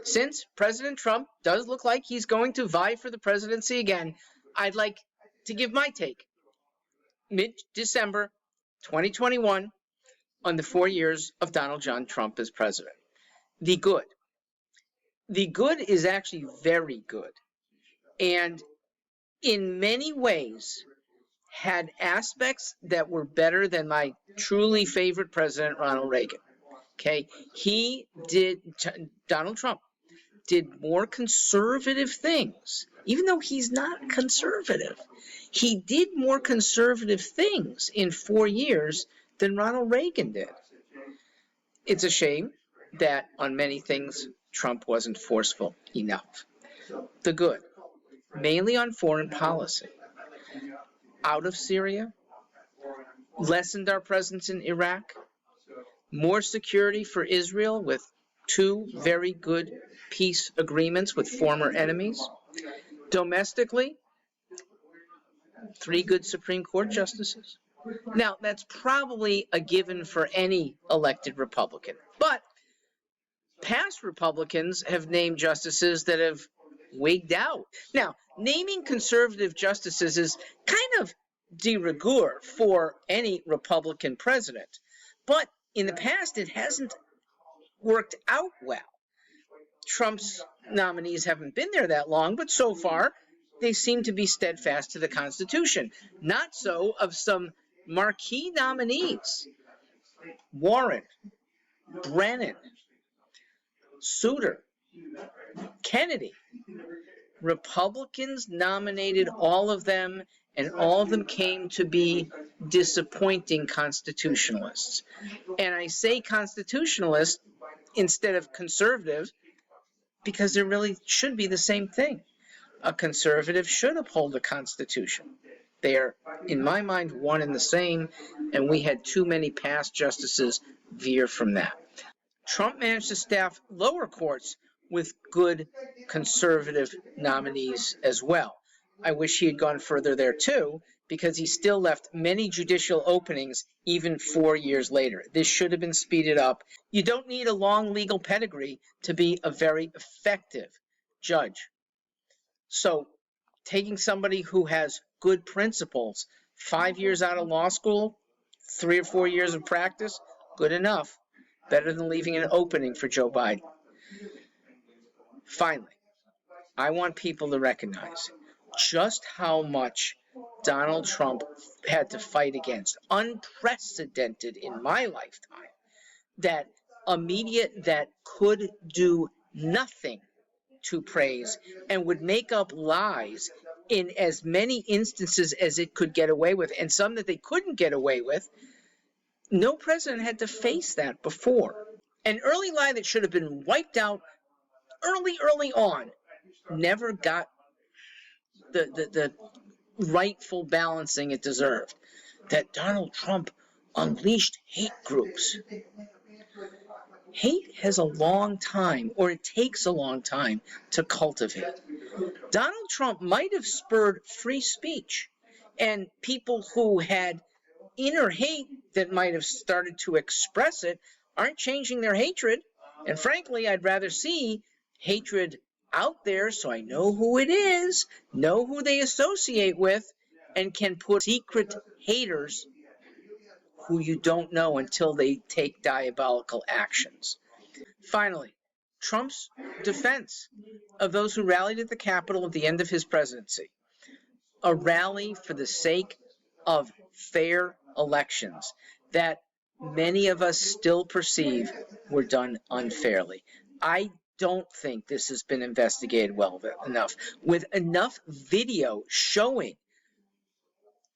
Since President Trump does look like he's going to vie for the presidency again, I'd like to give my take. Mid-December 2021 on the 4 years of Donald John Trump as president. The good. The good is actually very good. And in many ways had aspects that were better than my truly favorite president, Ronald Reagan. Okay, Donald Trump did more conservative things, even though he's not conservative. He did more conservative things in 4 years than Ronald Reagan did. It's a shame that on many things Trump wasn't forceful enough. The good, mainly on foreign policy. Out of Syria, lessened our presence in Iraq, more security for Israel with 2 very good peace agreements with former enemies. Domestically, 3 good Supreme Court justices. Now, that's probably a given for any elected Republican, but past Republicans have named justices that have wigged out. Now, naming conservative justices is kind of de rigueur for any Republican president, but in the past it hasn't worked out well. Trump's nominees haven't been there that long, but so far they seem to be steadfast to the Constitution. Not so of some marquee nominees. Warren, Brennan, Souter, Kennedy. Republicans nominated all of them, and all of them came to be disappointing constitutionalists. And I say constitutionalist instead of conservative because there really should be the same thing. A conservative should uphold the Constitution. They are, in my mind, one and the same, and we had too many past justices veer from that. Trump managed to staff lower courts with good conservative nominees as well. I wish he had gone further there too, because he still left many judicial openings even 4 years later. This should have been speeded up. You don't need a long legal pedigree to be a very effective judge. So taking somebody who has good principles, 5 years out of law school, 3 or 4 years of practice, good enough. Better than leaving an opening for Joe Biden. Finally, I want people to recognize just how much Donald Trump had to fight against, unprecedented in my lifetime, that a media that could do nothing to praise and would make up lies in as many instances as it could get away with, and some that they couldn't get away with. No president had to face that before. An early lie that should have been wiped out early on never got the rightful balancing it deserved. That Donald Trump unleashed hate groups. Hate has a long time, or it takes a long time to cultivate. Donald Trump might have spurred free speech, and people who had inner hate that might have started to express it aren't changing their hatred. And frankly, I'd rather see hatred out there so I know who it is, know who they associate with, and can put secret haters who you don't know until they take diabolical actions. Finally, Trump's defense of those who rallied at the Capitol at the end of his presidency. A rally for the sake of fair elections that many of us still perceive were done unfairly. I don't think this has been investigated well enough, with enough video showing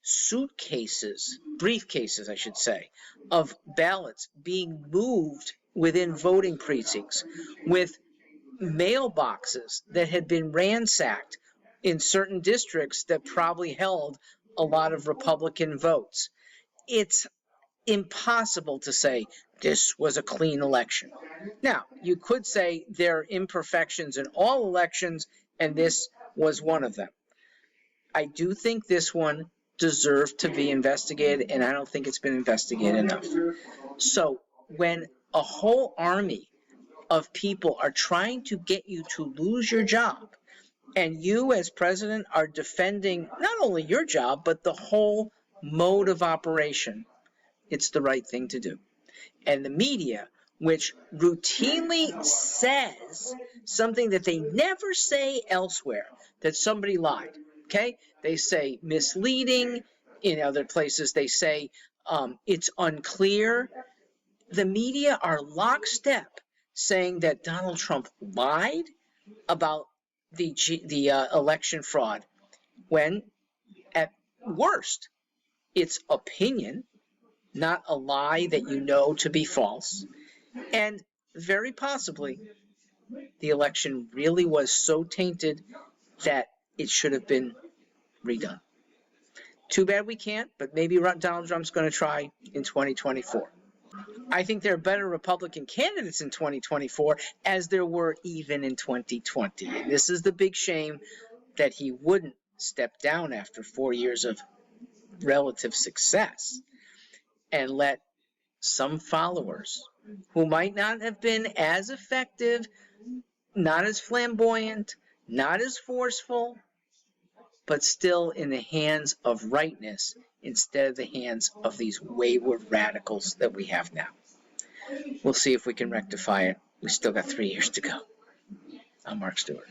suitcases, briefcases I should say, of ballots being moved within voting precincts, with mailboxes that had been ransacked in certain districts that probably held a lot of Republican votes. It's impossible to say this was a clean election. Now, you could say there are imperfections in all elections, and this was one of them. I do think this one deserved to be investigated, and I don't think it's been investigated enough. So when a whole army of people are trying to get you to lose your job, and you as president are defending not only your job, but the whole mode of operation, it's the right thing to do. And the media, which routinely says something that they never say elsewhere, that somebody lied, okay? They say misleading. In other places, they say it's unclear. The media are lockstep saying that Donald Trump lied about the election fraud, when at worst it's opinion, not a lie that you know to be false. And very possibly the election really was so tainted that it should have been redone. Too bad we can't, but maybe Donald Trump's going to try in 2024. I think there are better Republican candidates in 2024 as there were even in 2020. And this is the big shame, that he wouldn't step down after 4 years of relative success and let some followers who might not have been as effective, not as flamboyant, not as forceful, but still in the hands of rightness instead of the hands of these wayward radicals that we have now. We'll see if we can rectify it. We still got 3 years to go. I'm Mark Stewart.